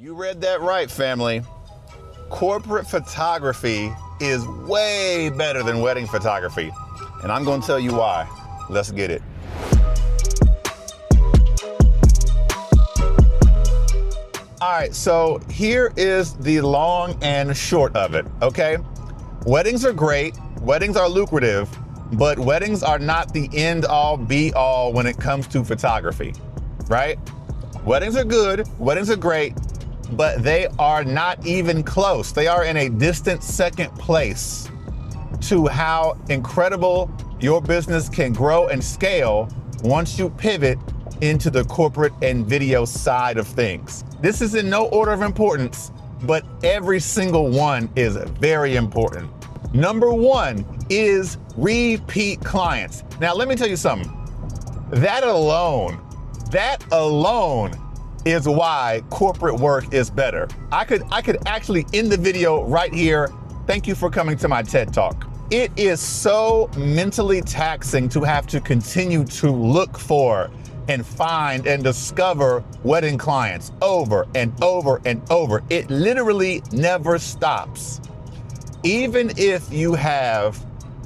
You read that right, family. Corporate photography is way better than wedding photography. And I'm going to tell you why. Let's get it. All right, so here is the long and short of it, okay? Weddings are great, weddings are lucrative, but weddings are not the end all be all when it comes to photography, right? Weddings are good, weddings are great, but they are not even close. They are in a distant second place to how incredible your business can grow and scale once you pivot into the corporate and video side of things. This is in no order of importance, but every single one is very important. Number one is repeat clients. Now, let me tell you something. That alone is why corporate work is better. I could actually end the video right here. Thank you for coming to my TED Talk. It is so mentally taxing to have to continue to look for and find and discover wedding clients over and over and over. It literally never stops. Even if you have,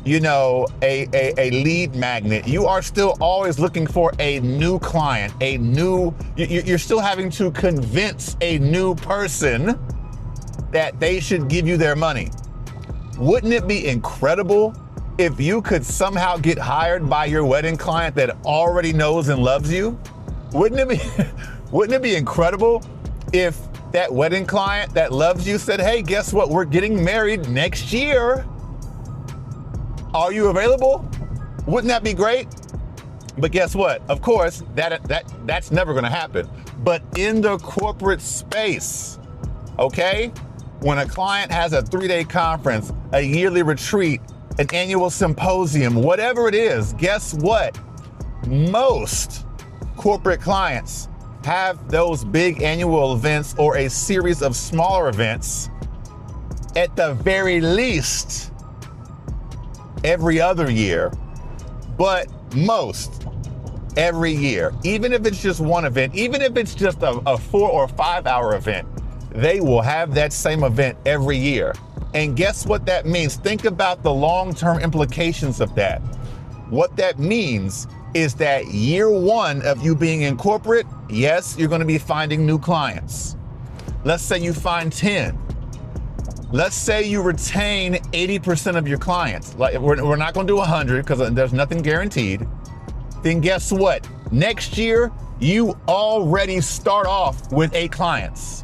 a lead magnet, you are still always looking for a new client, you're still having to convince a new person that they should give you their money. Wouldn't it be incredible if you could somehow get hired by your wedding client that already knows and loves you? Wouldn't it be incredible if that wedding client that loves you said, hey, guess what? We're getting married next year. Are you available? Wouldn't that be great? But guess what? Of course, that's never gonna happen. But in the corporate space, okay? When a client has a 3-day conference, a yearly retreat, an annual symposium, whatever it is, guess what? Most corporate clients have those big annual events or a series of smaller events at the very least every other year, but most every year. Even if it's just one event, even if it's just a 4 or 5 hour event, they will have that same event every year. And guess what that means? Think about the long-term implications of that. What that means is that year one of you being in corporate, yes, you're gonna be finding new clients. Let's say you find 10. Let's say you retain 80% of your clients. Like we're not gonna do 100 because there's nothing guaranteed. Then guess what? Next year, you already start off with 8 clients.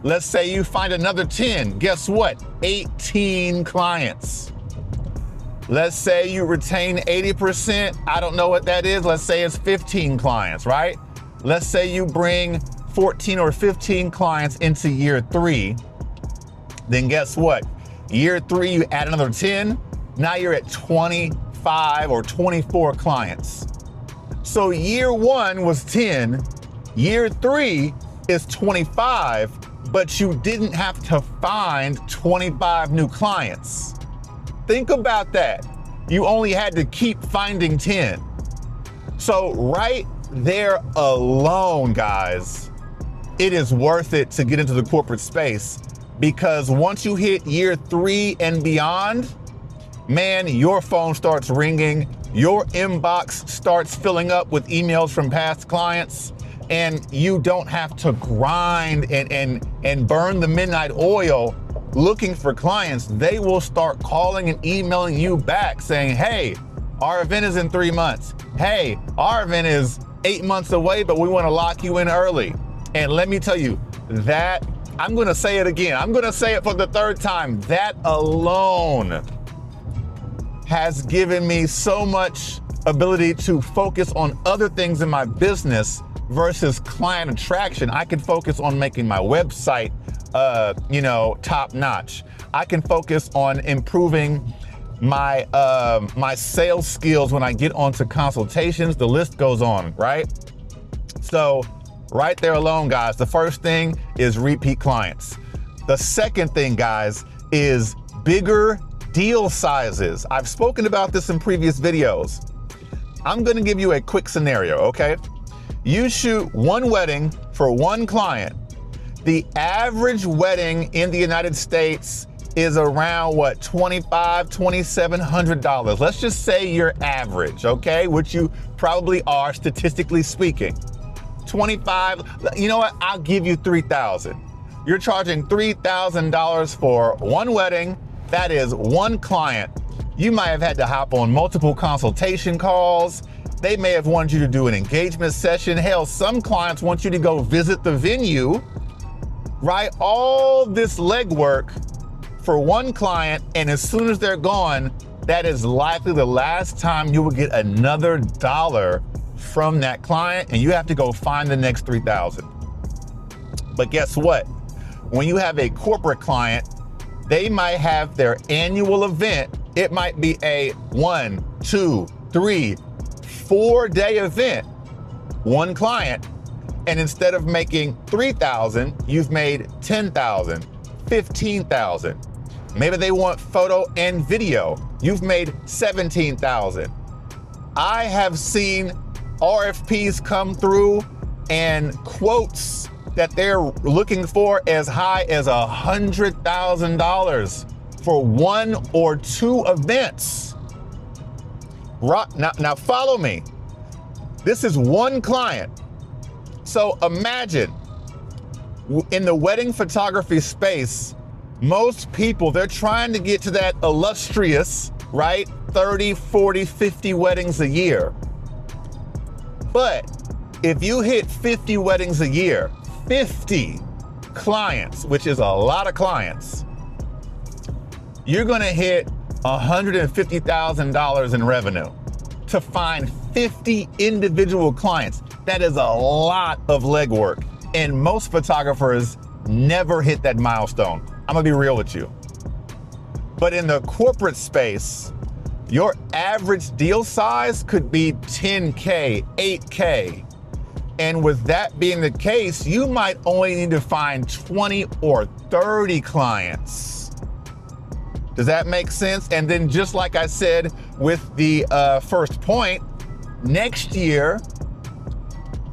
Let's say you find another 10. Guess what? 18 clients. Let's say you retain 80%. I don't know what that is. Let's say it's 15 clients, right? Let's say you bring 14 or 15 clients into year 3. Then guess what? Year 3, you add another 10. Now you're at 25 or 24 clients. So year 1 was 10. Year 3 is 25, but you didn't have to find 25 new clients. Think about that. You only had to keep finding 10. So right there alone, guys, it is worth it to get into the corporate space, because once you hit year 3 and beyond, man, your phone starts ringing, your inbox starts filling up with emails from past clients, and you don't have to grind and burn the midnight oil looking for clients. They will start calling and emailing you back saying, hey, our event is in 3 months. Hey, our event is 8 months away, but we want to lock you in early. And let me tell you, that, I'm going to say it again. I'm going to say it for the 3rd time. That alone has given me so much ability to focus on other things in my business versus client attraction. I can focus on making my website, top notch. I can focus on improving my my sales skills when I get onto consultations. The list goes on, right? So right there alone, guys, the first thing is repeat clients. The second thing, guys, is bigger deal sizes. I've spoken about this in previous videos. I'm gonna give you a quick scenario, okay? You shoot one wedding for one client. The average wedding in the United States is around what, $2,500, $2,700. Let's just say you're average, okay? Which you probably are statistically speaking. 25, you know what? I'll give you 3,000. You're charging $3,000 for one wedding. That is one client. You might have had to hop on multiple consultation calls. They may have wanted you to do an engagement session. Hell, some clients want you to go visit the venue, right? All this legwork for one client, and as soon as they're gone, that is likely the last time you will get another dollar from that client, and you have to go find the next 3,000. But guess what? When you have a corporate client, they might have their annual event. It might be a 1, 2, 3, 4-day event, one client, and instead of making 3,000, you've made 10,000, 15,000. Maybe they want photo and video. You've made 17,000. I have seen RFPs come through and quotes that they're looking for as high as $100,000 for 1 or 2 events. Now follow me. This is one client. So imagine in the wedding photography space, most people, they're trying to get to that illustrious, right? 30, 40, 50 weddings a year. But if you hit 50 weddings a year, 50 clients, which is a lot of clients, you're gonna hit $150,000 in revenue to find 50 individual clients. That is a lot of legwork, and most photographers never hit that milestone. I'm gonna be real with you. But in the corporate space, your average deal size could be 10K, 8K. And with that being the case, you might only need to find 20 or 30 clients. Does that make sense? And then just like I said with the first point, next year,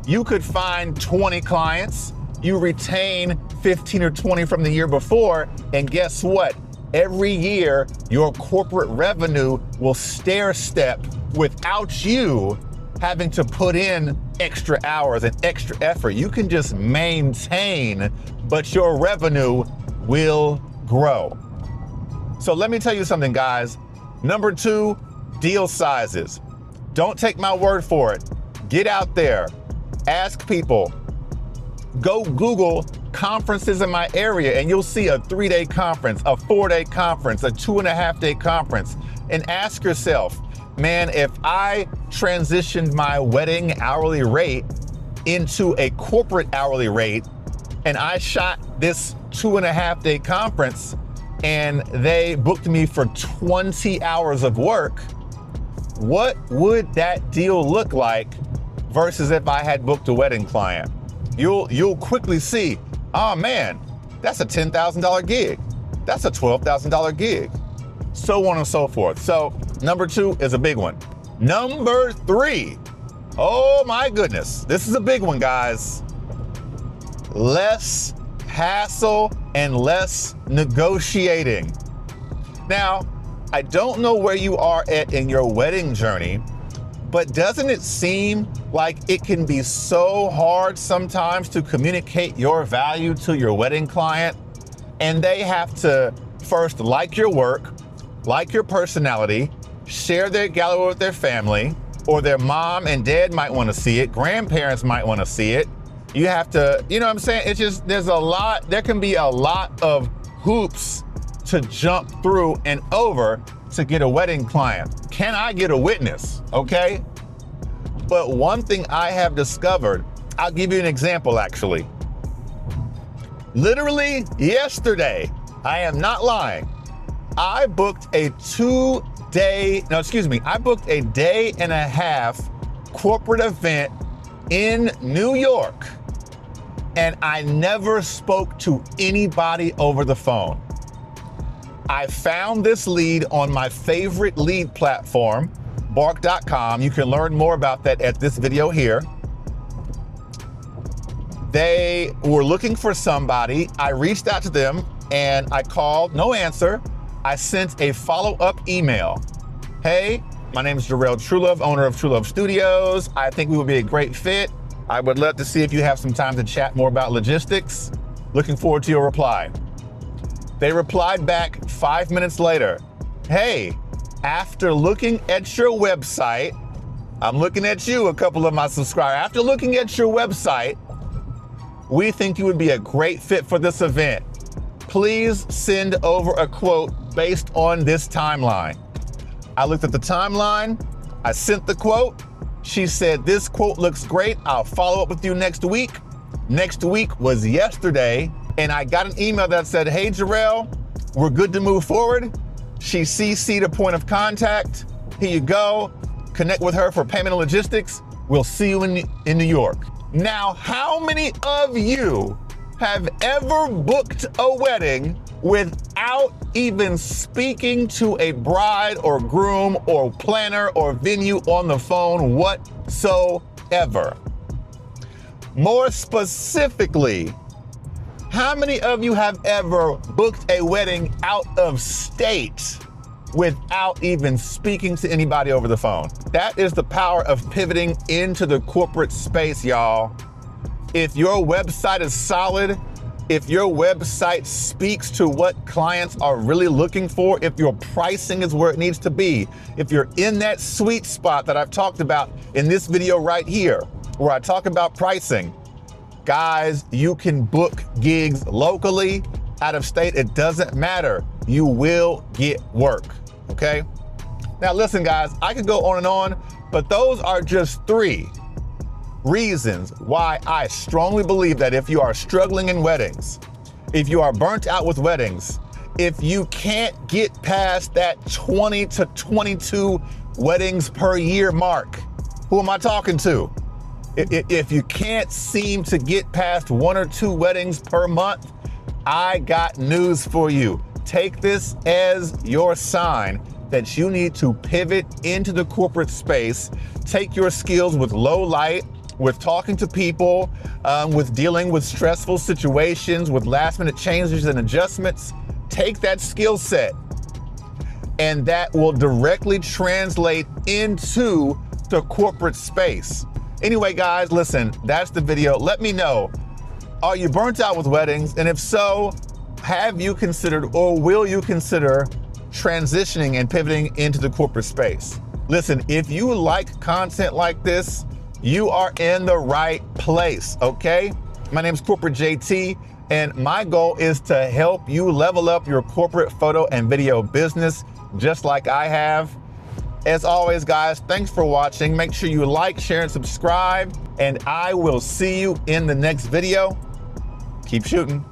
you could find 20 clients, you retain 15 or 20 from the year before, and guess what? Every year, your corporate revenue will stair step without you having to put in extra hours and extra effort. You can just maintain, but your revenue will grow. So let me tell you something, guys. Number 2, deal sizes. Don't take my word for it. Get out there, ask people. Go Google conferences in my area and you'll see a 3-day conference, a 4-day conference, a 2.5-day conference, and ask yourself, man, if I transitioned my wedding hourly rate into a corporate hourly rate and I shot this 2.5-day conference and they booked me for 20 hours of work, what would that deal look like versus if I had booked a wedding client? You'll quickly see, oh man, that's a $10,000 gig. That's a $12,000 gig. So on and so forth. So number 2 is a big one. Number 3, oh my goodness, this is a big one, guys. Less hassle and less negotiating. Now, I don't know where you are at in your wedding journey, but doesn't it seem like it can be so hard sometimes to communicate your value to your wedding client? And they have to first like your work, like your personality, share their gallery with their family, or their mom and dad might want to see it, grandparents might want to see it. You have to, you know what I'm saying? It's just, there can be a lot of hoops to jump through and over to get a wedding client. Can I get a witness? Okay. But one thing I have discovered, I'll give you an example actually. Literally yesterday, I am not lying, I booked a 1.5-day corporate event in New York, and I never spoke to anybody over the phone. I found this lead on my favorite lead platform, Bark.com. You can learn more about that at this video here. They were looking for somebody. I reached out to them and I called, no answer. I sent a follow-up email. Hey, my name is Jarrell Trulove, owner of Trulove Studios. I think we would be a great fit. I would love to see if you have some time to chat more about logistics. Looking forward to your reply. They replied back 5 minutes later. Hey, after looking at your website, I'm looking at you, a couple of my subscribers. After looking at your website, we think you would be a great fit for this event. Please send over a quote based on this timeline. I looked at the timeline, I sent the quote. She said, this quote looks great. I'll follow up with you next week. Next week was yesterday, and I got an email that said, hey, Jarrell, we're good to move forward. She CC'd a point of contact. Here you go. Connect with her for payment and logistics. We'll see you in New York. Now, how many of you have ever booked a wedding without even speaking to a bride or groom or planner or venue on the phone whatsoever? More specifically, how many of you have ever booked a wedding out of state without even speaking to anybody over the phone? That is the power of pivoting into the corporate space, y'all. If your website is solid, if your website speaks to what clients are really looking for, if your pricing is where it needs to be, if you're in that sweet spot that I've talked about in this video right here, where I talk about pricing, guys, you can book gigs locally, out of state, it doesn't matter. You will get work, okay? Now listen, guys, I could go on and on, but those are just 3 reasons why I strongly believe that if you are struggling in weddings, if you are burnt out with weddings, if you can't get past that 20 to 22 weddings per year mark, who am I talking to? If you can't seem to get past 1 or 2 weddings per month, I got news for you. Take this as your sign that you need to pivot into the corporate space, take your skills with low light, with talking to people, with dealing with stressful situations, with last minute changes and adjustments. Take that skill set, and that will directly translate into the corporate space. Anyway, guys, listen, that's the video. Let me know, are you burnt out with weddings? And if so, have you considered or will you consider transitioning and pivoting into the corporate space? Listen, if you like content like this, you are in the right place, okay? My name is Corporate JT, and my goal is to help you level up your corporate photo and video business just like I have. As always, guys, thanks for watching. Make sure you like, share, and subscribe, and I will see you in the next video. Keep shooting.